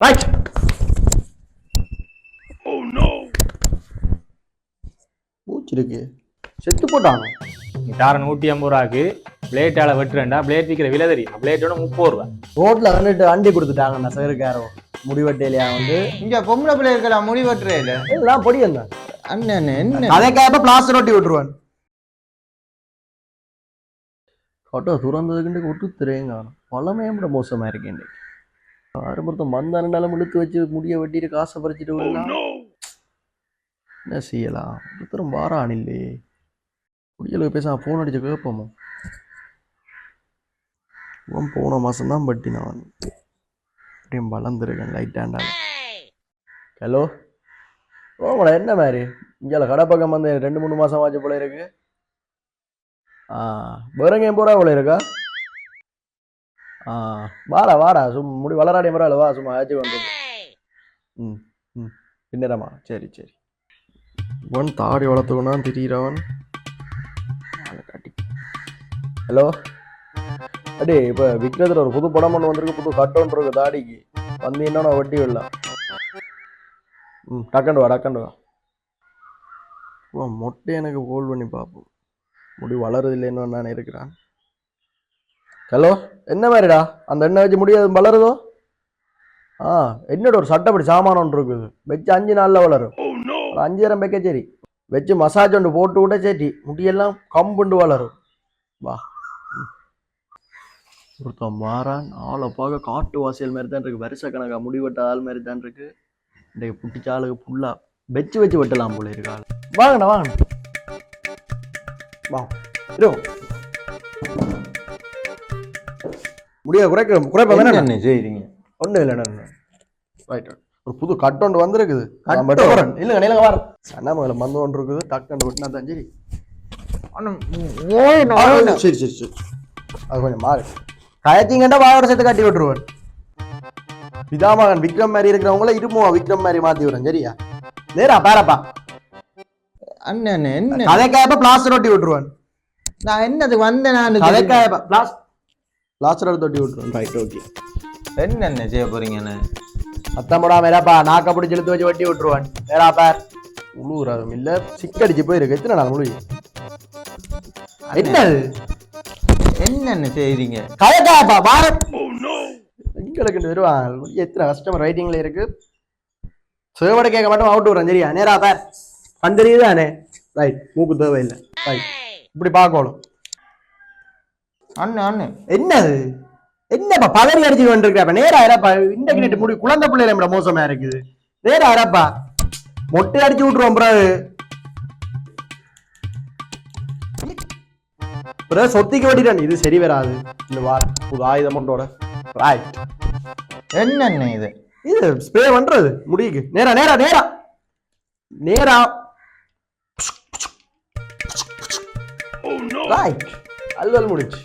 Right. மூச்சு இருக்கு, செத்து போட்டாங்க. தாரன் 150 ரூபாய்க்கு பிளேட்டால வெட்டுறேன்டா. பிளேட் விற்கிற விலை தெரியும், பிளேட்டோட 30 ரூபா. ரோட்ல வந்துட்டு அண்டி கொடுத்துட்டாங்க சகருக்காரோ முடிவெட்டையிலையா வந்து. இங்க பொம்பளை பிள்ளை இருக்கலாம் முடி வெட்டுறே இல்ல எல்லாம் பொடி வந்தான். அண்ணன் என்ன அதைக்காக பிளாஸ்டர் ஒட்டி விட்டுருவான். கட்டோ துறந்ததுக்கு ஒட்டு திரையும் காணும். பழமையும் கூட மோசமா இருக்கேன். ஆரம்பத்தம் மந்தானாலும் இழுத்து வச்சு முடிய வெட்டிட்டு காசை பறிச்சுட்டு விடலாம். என்ன செய்யலாம்? ஒருத்தரும் வாரான் இல்லையே. குடியலுக்கு பேச ஃபோன் அடிச்சு கேட்போமோ. போன மாசம்தான் பட்டி நான் அப்படியும் வளர்ந்துருக்கேன் லைட்டாண்டால. ஹலோ ஓமடா, என்ன மாதிரி இங்கே கடை பக்கம் வந்து 2-3 மாசம் ஆச்சு போல இருக்கு. வேறங்க போறா போல இருக்கா. வாடா வாடா, முடி வளராடி முறை வா, சும்மா ஆச்சு வந்து. பின்னரமா, சரி சரி. இவன் தாடி வளர்த்துக்கணும் திரியிறவன். ஹலோ அடே, இப்போ விக்ரத்தில் ஒரு புது படம் ஒன்று வந்திருக்கு, புது கட்டோன் இருக்கு தாடிக்கு. வந்தீங்கன்னா வட்டி விடலாம். டக்கண்டு வா டக்கண்டு வா. மொட்டை எனக்கு கோல் பண்ணி பார்ப்போம். முடி வளருது இல்லைன்னு நான் இருக்கிறேன். ஹலோ, என்ன மாதிரிடா அந்த எண்ணெய் வச்சு முடியாது வளருதோ? என்னோட ஒரு சட்டைப்படி சாமான் ஒன்று இருக்குது, வச்சு 5 நாளில் வளரும். ஒரு 5000 வைக்க சரி, வச்சு மசாஜ் ஒன்று போட்டு விட சரி, முடியெல்லாம் கம்புண்டு வளரும். வா. ஒருத்தன் மாறான், ஆளை பார்க்க காட்டு வாசியல் மாதிரி தான் இருக்கு. வருஷ கணக்காக முடிவெட்ட ஆள் மாதிரி தான் இருக்கு. இன்றைக்கு புட்டிச்ச ஆளுக்கு ஃபுல்லா வச்சு வச்சு வெட்டலாம் போல இருக்கு ஆள். வாங்கண்ணா வாங்கண்ணா, வா இரு. முடிய குறைப்ப என்ன செய்றீங்க? ஒன்றும் இல்லைண்ணா. ரைட், ஒரு புது கட்டொண்டு வந்திருக்குது. இல்லைங்க நீங்க வாரம் அண்ணா முதல்ல மந்து ஒன்று இருக்குது, டக்குன்னு வெட்டினா தான் சரி. சரி சரி சரி, அது கொஞ்சம் மாறு. கயத்திங்கண்டா வாயோட சேர்த்து கட்டி விட்டுருவான். பிதாமகன் விக்ரம் மாதிரி இருக்கிறவங்கள இருமுவா விக்ரம் மாதிரி மாத்தி விடுறேன் சரியா? நேரா பாரப்பா அண்ணன் என்ன கதைக்காயப்ப பிளாஸ்டர் ஒட்டி விட்டுருவான். நான் என்னது வந்தேன் நான் கதைக்காயப்ப பிளாஸ்டர் ஒட்டி விட்டுருவான். Right, okay. என்ன செய்ய போறீங்கன்னு அத்தம்படா மேலாப்பா நாக்க பிடிச்சி இழுத்து வச்சு வட்டி விட்டுருவான். நேரா பார், உழுவுறாதும் இல்ல சிக்கடிச்சு போயிருக்கு. எத்தனை நாள் முழுகி என்னது? என்ன செய்றீங்க? கதைக்காயப்பா பாரம் எங்களுக்கு வருவான். எத்தனை கஸ்டமர் ரைட்டிங்ல இருக்கு. சேவட கேட்க மாட்டோம், அவுட் விடுறேன் சரியா? நேரா பார், கண்டறியுதானே? ரைட், மூக்கு தேவையில்லை. ரைட், இப்படி பார்க்கணும். அண்ணன் என்னது? என்னப்பா பதறி அடிச்சு கொண்டிருக்கப்ப? நேரா இறப்பா. இன்றைக்கு நேற்று முடி குழந்தை பிள்ளைல மோசமா இருக்குது. நேரா இறப்பா, மொட்டை அடிச்சு விட்டுருவோம் பிறகு சொத்திக்கு வெட்டிட்டான். இது சரி வராது. இந்த வார புது ஆயுதம் கொண்டோட. ரைட், என்ன இது? இது ஸ்ப்ரே பண்றது முடியுக்கு. நேரா நேரா நேரா நேரா. ரைட், அல்வல் முடிச்சு.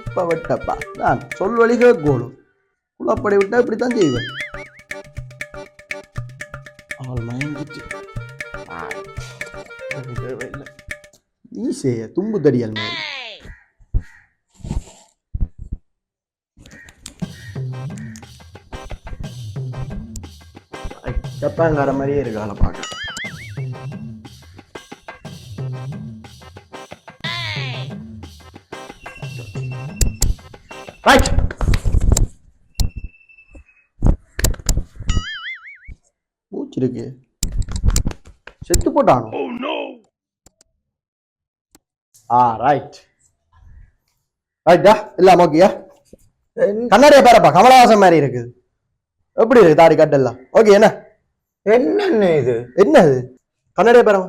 இப்ப விட்டப்பா நான் சொல் வழி கேட்கணும். குளப்படி விட்டா இப்படித்தான் செய்வேன். அவள் மயங்கிச்சு. தேவையில்லை, நீ செய்ய தும்பு தடியல் மேல். ஜப்பாங்கார மாதிரியே இருக்கு ஆளை பார்க்க. ரைட், மூச்சு இருக்கு, செத்து போட்டானோ? ரைட் ரைட்டா இல்லாம ஓகேயா? கண்ணாடிய பேரப்பா கமலஹாசன் மாதிரி இருக்குது. எப்படி இருக்கு தாடி கட்டெல்லாம்? ஓகே என்ன? என்ன இது? என்னது கண்ணாடிய பேரமா?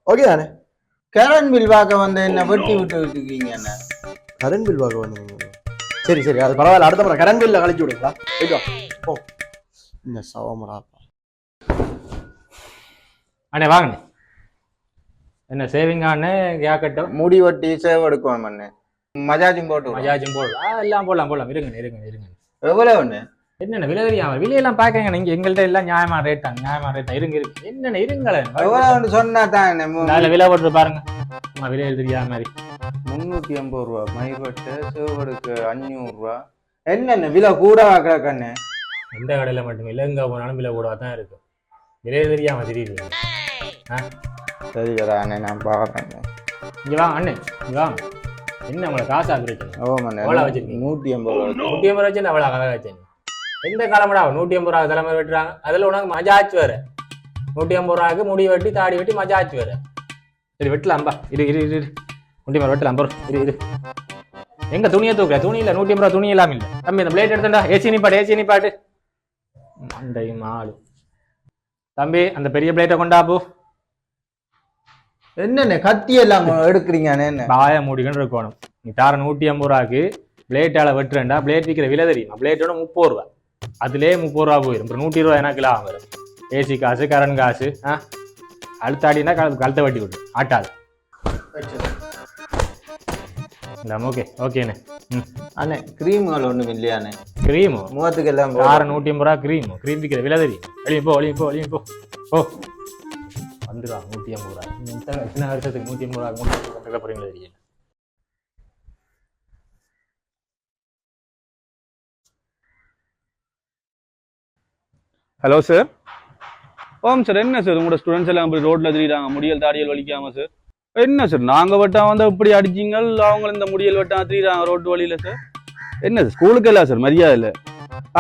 ஓகே தானே? கரண்ட் பில் பார்க்க வந்து என்ன வெட்டி விட்டு இருக்கீங்க? என்ன கரண்ட் பில் பார்க்க வந்து? சரி சரி, அது பரவாயில்ல. அடுத்த முறை கரண்ட் பில்ல கழிச்சு விடுங்களா? ஓ இந்த சவமராப்பா. அண்ணே வாங்கண்ணே. என்ன சேவிங் ஆனே கேக்கட்டும். முடி வெட்டி சேவ் எடுக்குவோம் அண்ணே. மஜாஜும் போட்டு மஜாஜும் போடலாம், எல்லாம் போடலாம். இருங்க. எவ்வளவு ஒண்ணு? என்னென்ன விலை தெரியாம விலையெல்லாம் பாக்கங்க. நீங்க எங்கள்கிட்ட எல்லாம் நியாயமா ரேட் இருங்க. என்னென்ன இருங்களேன் எவ்வளவு சொன்னா தான் விலை போட்டு பாருங்க. விலை தெரியாத மாதிரி 380 ரூபா மைவெட்டு, சேவடுக்கு 500 ரூபா. என்னென்ன விலை கூட கிடக்கண்ணே? எந்த கடையில மட்டும் இல்லை, எங்க போனாலும் விலை கூடவா தான் இருக்கும். விலையை தெரியாம திடீர்னு சரி கடா அண்ணே நான் பார்க்குறேன். இங்க வாங்க அண்ணே, இங்க வாங்க. என்ன உங்களை காசா கிடைக்கணும்? ஓமாண்ணே எவ்வளோ வச்சிருக்கீங்க? 180 ரூபா. 150 வச்சு அவ்வளோ கதை வச்சேன். எந்த காலமடா 150 ரூபா தலைமை வெட்டுறாங்க, அதில் உனக்கு மஜாச்சு வேற. 150 ரூபாய்க்கு முடி வெட்டி தாடி வெட்டி மஜாச்சு வேற. சரி வெட்டலாம்பா, இரு இரு இரு 150 வெட்டலாம் பரோ, இரு இரு. எங்க துணியை தூக்கல, துணி இல்லை, 150 ரூபா துணி இல்லாம இல்லை. தம்பி இந்த பிளேட் எடுத்துட்டா, ஏசி நீ பாட்டு மண்டையும் ஆளு. தம்பி அந்த பெரிய பிளேட்டை கொண்டாப்போ. என்னண்ணே கத்தி எல்லாம் எடுக்கிறீங்க என்ன? பாய மூடிக்கன்னு இருக்கணும். நீ தார 150 ரூபாய்க்கு பிளேட்டால வெட்டுறேன்டா, பிளேட் விற்கிற விலை தெரியுமா? பிளேட்டோட 30 ரூபா, அதுலேயே 30 ரூபா போயிடும். அப்புறம் 120 ரூபா எனக்கு லாபம் வரும். ஏசி காசு, கரண்ட் காசு, அழுத்தாடினா கழுத்தை வட்டி விட்டு ஆட்டாது. ஓகே ஓகேண்ணே. அண்ணே கிரீம்கள் ஒன்றும் இல்லையாண்ணே? கிரீமு முகத்துக்கு எல்லாம் தார 150 ரூபா கிரீம் விற்கிற விலை தெரியும். வெளியே போ வெளியே போ வெளியே போ ஓ வந்துடா. 150 ரூபா சின்ன வருஷத்துக்கு 150 ரூபா கொண்டு போறீங்களா தெரியல. Hello sir. ஆமாம் சார். என்ன சார் உங்களோட ஸ்டூடெண்ட்ஸ் எல்லாம் இப்படி ரோட்ல திரியிறாங்க, முடியல் தாடியல் வலிக்காம சார்? என்ன சார் நாங்கள் வெட்டா வந்து இப்படி அடிச்சிங்கள், அவங்க இந்த முடியல் வெட்டா திரியிறாங்க ரோட்டு வழியில சார்? என்ன சார் ஸ்கூலுக்கு இல்லை சார், மரியாதை இல்லை.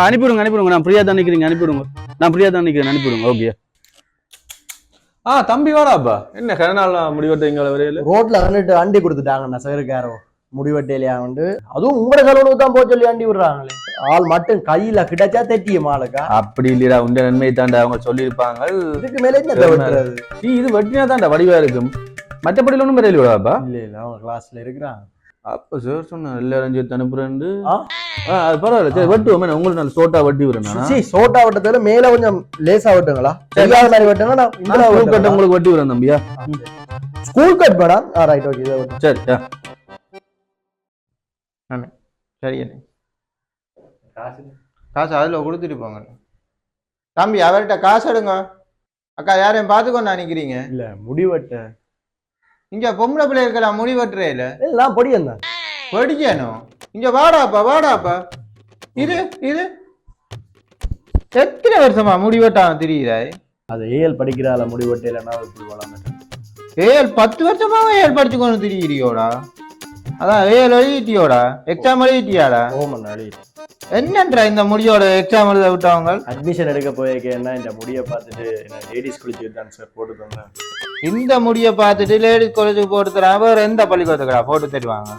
அனுப்பிவிடுங்க. நான் ஃப்ரீயாக தான் நிற்கிறீங்க, அனுப்பிவிடுங்க. நான் ஃப்ரீயாக தான் நிற்கிறேன், அனுப்பிவிடுங்க. ஓகே. தம்பி வாடாப்பா. என்ன கரநாள் முடிவெட்டீங்களா வரையில? ரோட்ல வந்துட்டு அண்டி கொடுத்துட்டாங்கண்ணா சகருக்காரோ முடிவெட்டையிலையா வந்து. அதுவும் உங்களோட செலவுக்கு தான் போக சொல்லி அண்டி விடுறாங்களே. ஆள் மட்டும் கையில கிடைச்சா தெட்டியும் ஆளுக்கா. அப்படி இல்லையா, உண்ட நன்மை தாண்டா அவங்க சொல்லியிருப்பாங்க. இதுக்கு மேல என்ன வெட்டுறது? இது வெட்டினா தாண்டா வடிவா இருக்கும். மற்றபடி ஒன்றும் வரையில விடாப்பா. இல்ல அவங்க கிளாஸ்ல இருக்கிறாங்க. அப்ப சார் சொன்ன எல்லாரும் சேர்த்து அனுப்புறேன். அது பரவாயில்ல, சரி வெட்டுவோமே. உங்களுக்கு நல்ல சோட்டா வெட்டி விடுறேன். சோட்டா வெட்டத்துல மேல கொஞ்சம் லேசா வெட்டுங்களா? தெரியாத மாதிரி வெட்டுங்க. நான் கட்ட உங்களுக்கு வெட்டி விடுறேன் தம்பியா. School cut madam. Right okay இதை வெட்டு. சரி சரி அண்ணே காசு அதில் கொடுத்துட்டு போங்க. தம்பி அவர்கிட்ட காசு எடுங்க. அக்கா யாரையும் பார்த்துக்கொண்டு நினைக்கிறீங்க? இல்ல முடிவெட்ட இங்க பொம்பளை பிள்ளை இருக்கலாம், முடி வெட்டுறே இல்ல எல்லாம் பொடியன் தான் படிக்கணும். இங்க வாடாப்பா இது எத்தனை வருஷமா முடி வெட்டாம தெரியுதாய்? அது ஏஎல் படிக்கிறாள் முடிவெட்டையிலன்னா இப்படி வளர்ந்துட்டு. ஏஎல் 10 வருஷமாவே ஏஎல் படிச்சு கொண்டு திரிகிறியோடா? அதான் ஏஎல் எழுதிட்டியோடா? எக்ஸாம் எழுதிட்டியாடா? ஓமன் அடி என்னன்றா இந்த முடியோட எக்ஸாம் எழுத விட்டவங்க? அட்மிஷன் எடுக்க போயிருக்கேன்னா இந்த முடியை பார்த்துட்டு என்ன லேடிஸ் காலேஜ் தான் சார் போட்டு தந்தேன். இந்த முடியை பார்த்துட்டு லேடிஸ் காலேஜுக்கு போட்டு தரான். வேற எந்த பள்ளிக்கூடத்துக்கடா போட்டு தருவாங்க?